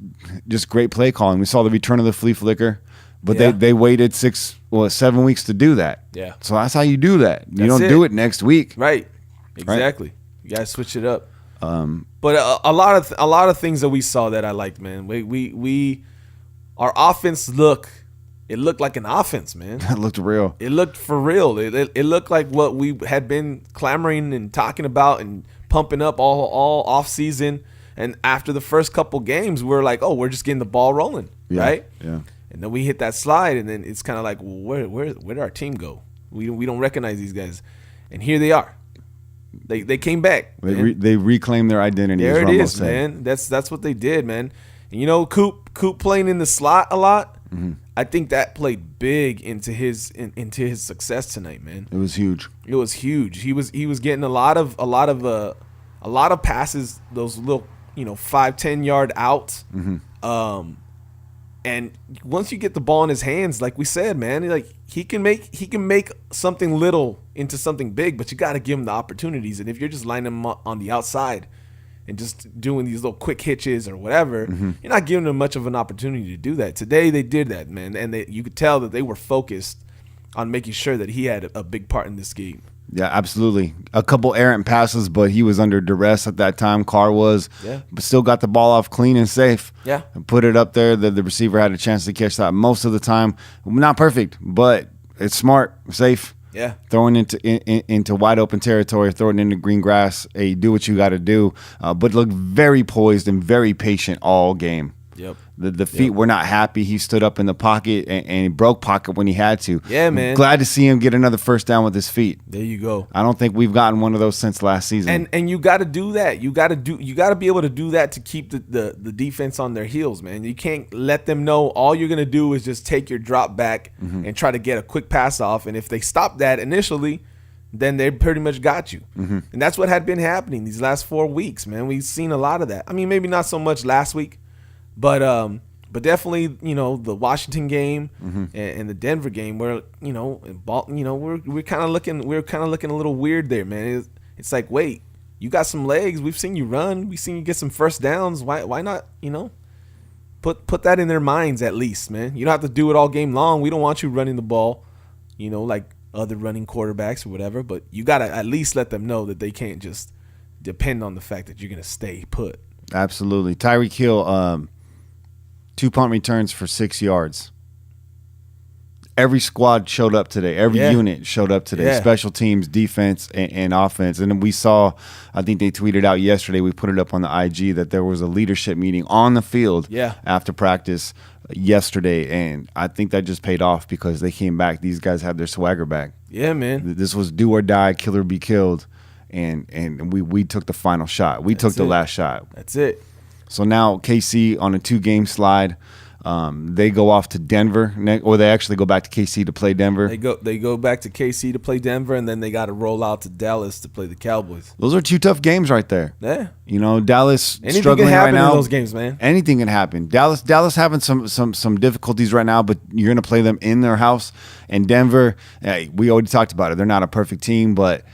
great play calling. We saw the return of the flea flicker, but they waited 7 weeks to do that. Yeah. So that's how you do that. You don't do it next week. Right. Exactly. Right? You gotta switch it up. But a lot of things that we saw that I liked, man. Our offense looked like an offense, man. It looked real. It looked for real. It looked like what we had been clamoring and talking about and pumping up all off season. And after the first couple games, we're like, oh, we're just getting the ball rolling, right? Yeah. And then we hit that slide, and then it's kind of like, well, where did our team go? We don't recognize these guys, and here they are. They came back. They reclaimed their identity. There it is, man. That's what they did, man. And, you know, Coop playing in the slot a lot. Mm-hmm. I think that played big into his success tonight, man. It was huge. It was huge. He was getting a lot of passes, those little 5-10 yard outs. Mm-hmm. And once you get the ball in his hands, like we said, man, like he can make something little into something big, but you got to give him the opportunities. And if you're just lining him up on the outside and just doing these little quick hitches or whatever, you're not giving them much of an opportunity to do that. Today they did that, man, and you could tell that they were focused on making sure that he had a big part in this game. Yeah, absolutely. A couple errant passes, but he was under duress at that time. Carr was, but still got the ball off clean and safe. Yeah, and put it up there. The receiver had a chance to catch that most of the time. Not perfect, but it's smart, safe. Yeah, throwing into wide open territory, throwing into green grass. Hey, do what you got to do, but look very poised and very patient all game. Yep. The feet were not happy. He stood up in the pocket and he broke pocket when he had to. Yeah, man. Glad to see him get another first down with his feet. There you go. I don't think we've gotten one of those since last season. And you got to do that. You got to be able to do that to keep the defense on their heels, man. You can't let them know all you're going to do is just take your drop back and try to get a quick pass off. And if they stop that initially, then they pretty much got you. And that's what had been happening these last 4 weeks, man. We've seen a lot of that. I mean, maybe not so much last week, but definitely, the Washington game and the Denver game, where we're kind of looking a little weird there, man. It's like, wait, you got some legs. We've seen you run. We've seen you get some first downs. Why not? Put that in their minds at least, man. You don't have to do it all game long. We don't want you running the ball, like other running quarterbacks or whatever. But you got to at least let them know that they can't just depend on the fact that you're gonna stay put. Absolutely, Tyreek Hill. 2 punt returns for 6 yards. Every squad showed up today. Every unit showed up today. Special teams, defense, and offense. And then we saw, I think they tweeted out yesterday, we put it up on the IG, that there was a leadership meeting on the field after practice yesterday. And I think that just paid off because they came back. These guys had their swagger back. Yeah, man. This was do or die, kill or be killed. And we took the final shot. We took the last shot. That's it. So now KC on a 2-game slide. They go off to Denver, or they actually go back to KC to play Denver. They go back to KC to play Denver, and then they got to roll out to Dallas to play the Cowboys. Those are 2 tough games right there. Yeah, Dallas anything struggling can happen right now. In those games, man. Anything can happen. Dallas having some difficulties right now, but you're gonna play them in their house. And Denver, we already talked about it. They're not a perfect team, but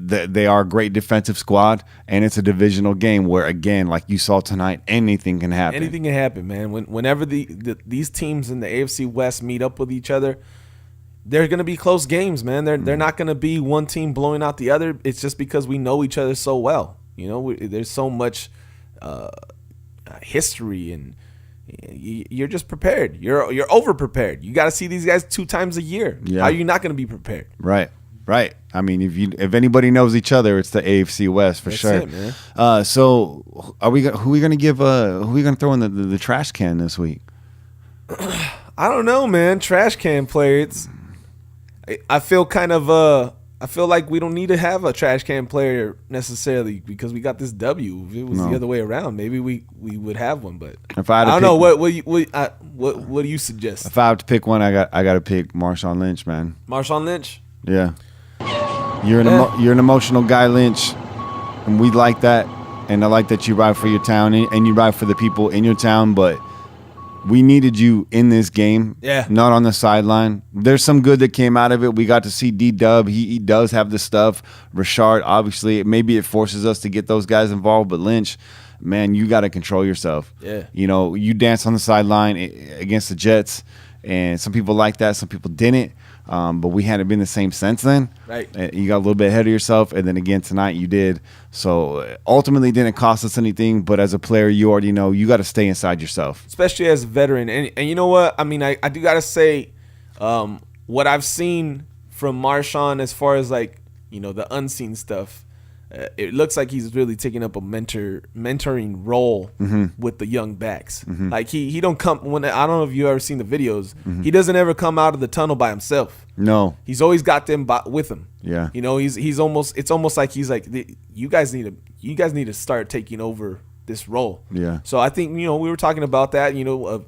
they are a great defensive squad, and it's a divisional game where, again, like you saw tonight, anything can happen. Anything can happen, man. Whenever these teams in the AFC West meet up with each other, they're going to be close games, man. They're not going to be one team blowing out the other. It's just because we know each other so well. There's so much history, and you're just prepared. You're over prepared. You got to see these guys 2 times a year. Yeah. How are you not going to be prepared? Right. I mean, if anybody knows each other, it's the AFC West for sure. That's it, man. So, who are we going to throw in the trash can this week? I don't know, man. Trash can player. I feel like we don't need to have a trash can player necessarily because we got this W. If it was the other way around, maybe we would have one. But I don't know. What do you suggest? If I have to pick one, I got to pick Marshawn Lynch, man. Marshawn Lynch. Yeah. You're an emotional guy, Lynch, and we like that. And I like that you ride for your town and you ride for the people in your town. But we needed you in this game, not on the sideline. There's some good that came out of it. We got to see D-Dub. He does have the stuff. Rashard, obviously, maybe it forces us to get those guys involved. But Lynch, man, you got to control yourself. Yeah. You dance on the sideline against the Jets, and some people like that, some people didn't. But we hadn't been the same since then. Right. You got a little bit ahead of yourself, and then again tonight you did. So ultimately it didn't cost us anything, but as a player you already know you got to stay inside yourself. Especially as a veteran. And you know what? I mean, I do got to say what I've seen from Marshawn as far as the unseen stuff, it looks like he's really taking up a mentoring role with the young backs. Like he don't come when I don't know if you ever seen the videos. He doesn't ever come out of the tunnel by himself. No, he's always got them with him. Yeah, he's almost. It's almost like he's like you guys need to start taking over this role. Yeah. So I think we were talking about that.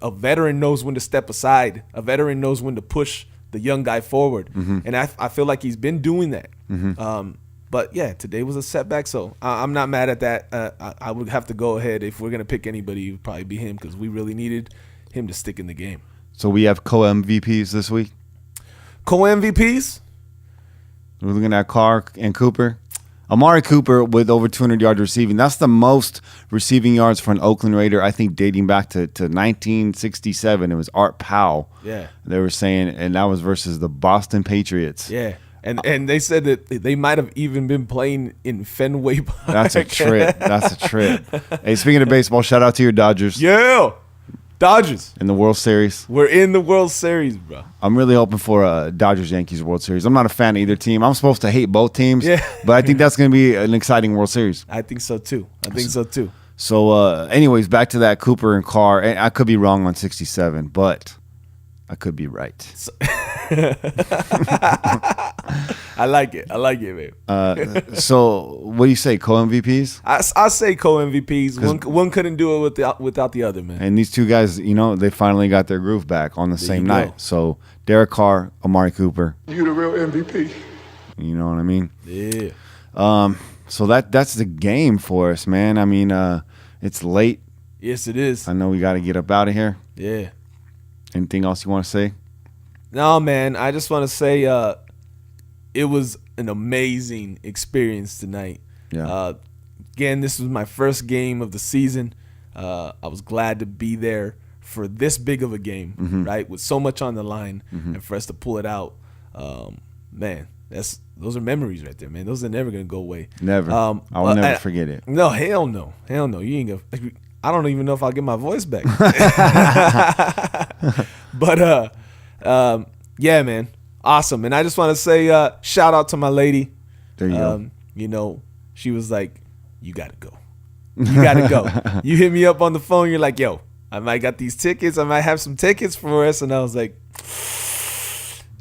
A veteran knows when to step aside. A veteran knows when to push the young guy forward, and I feel like he's been doing that. But yeah, today was a setback, so I'm not mad at that. I would have to go ahead if we're gonna pick anybody. It would probably be him because we really needed him to stick in the game. So we have co-MVPs this week. Co-MVPs. We're looking at Carr and Cooper. Amari Cooper with over 200 yards receiving. That's the most receiving yards for an Oakland Raider, I think, dating back to 1967. It was Art Powell. Yeah. They were saying, and that was versus the Boston Patriots. Yeah. And they said that they might have even been playing in Fenway Park. That's a trip. Hey, speaking of baseball, shout out to your Dodgers. Yeah. Dodgers. In the World Series. We're in the World Series, bro. I'm really hoping for a Dodgers-Yankees World Series. I'm not a fan of either team. I'm supposed to hate both teams, but I think that's going to be an exciting World Series. I think so, too. So, anyways, back to that Cooper and Carr. And I could be wrong on 67, but I could be right. I like it, man. So, what do you say, co-MVPs? I say co-MVPs. One couldn't do it without the other, man. And these two guys, they finally got their groove back on the same night. So, Derek Carr, Amari Cooper. You the real MVP. You know what I mean? Yeah. So that's the game for us, man. I mean, it's late. Yes, it is. I know we got to get up out of here. Yeah. Anything else you want to say? No, man. I just want to say it was an amazing experience tonight. Yeah. Again, this was my first game of the season. I was glad to be there for this big of a game, right? With so much on the line, and for us to pull it out, man, those are memories right there, man. Those are never gonna go away. Never. I will never forget it. No, hell no. You ain't gonna. I don't even know if I'll get my voice back. But yeah, man, awesome. And I just want to say shout out to my lady. There you go. She was like, "You gotta go. You gotta go." You hit me up on the phone. You're like, "Yo, I might got these tickets. I might have some tickets for us." And I was like,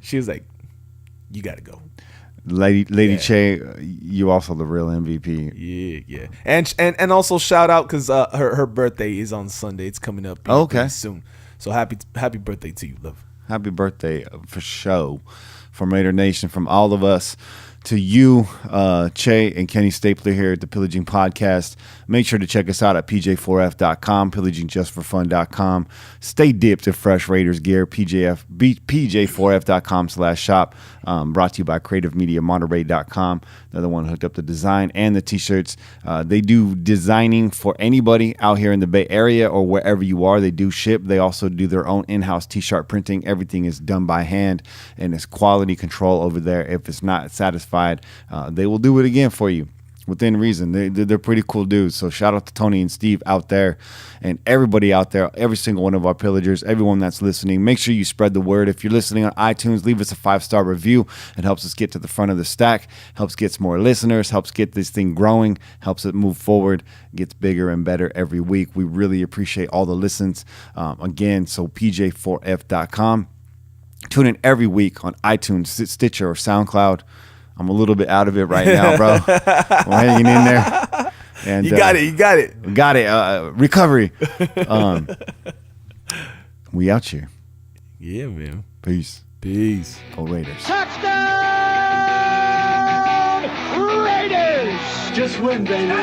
she was like, "You gotta go." Lady Che, you also the real MVP. Yeah. And also shout out because her birthday is on Sunday. It's coming up pretty soon. So happy birthday to you, love. Happy birthday for show from Raider Nation, from all of us to you, Che and Kenny Stapler here at the Pillaging Podcast. Make sure to check us out at pj4f.com, pillagingjustforfun.com. Stay dipped in fresh Raiders gear, pj4f.com/shop. Brought to you by creativemediamonterey.com. They're the one who hooked up the design and the t-shirts. They do designing for anybody out here in the Bay Area or wherever you are. They do ship. They also do their own in-house t-shirt printing. Everything is done by hand, and it's quality control over there. If it's not satisfied, they will do it again for you within reason. They're pretty cool dudes. So shout out to Tony and Steve out there and everybody out there, every single one of our pillagers, everyone that's listening. Make sure you spread the word. If you're listening on iTunes, leave us a 5-star review. It helps us get to the front of the stack, helps get more listeners, helps get this thing growing, helps it move forward, gets bigger and better every week. We really appreciate all the listens. Again, so pj4f.com. Tune in every week on iTunes, Stitcher, or SoundCloud. I'm a little bit out of it right now, bro. I'm hanging in there. And, you got it. Got it. Recovery. We out here. Yeah, man. Peace. Go Raiders. Touchdown! Raiders! Just win, baby.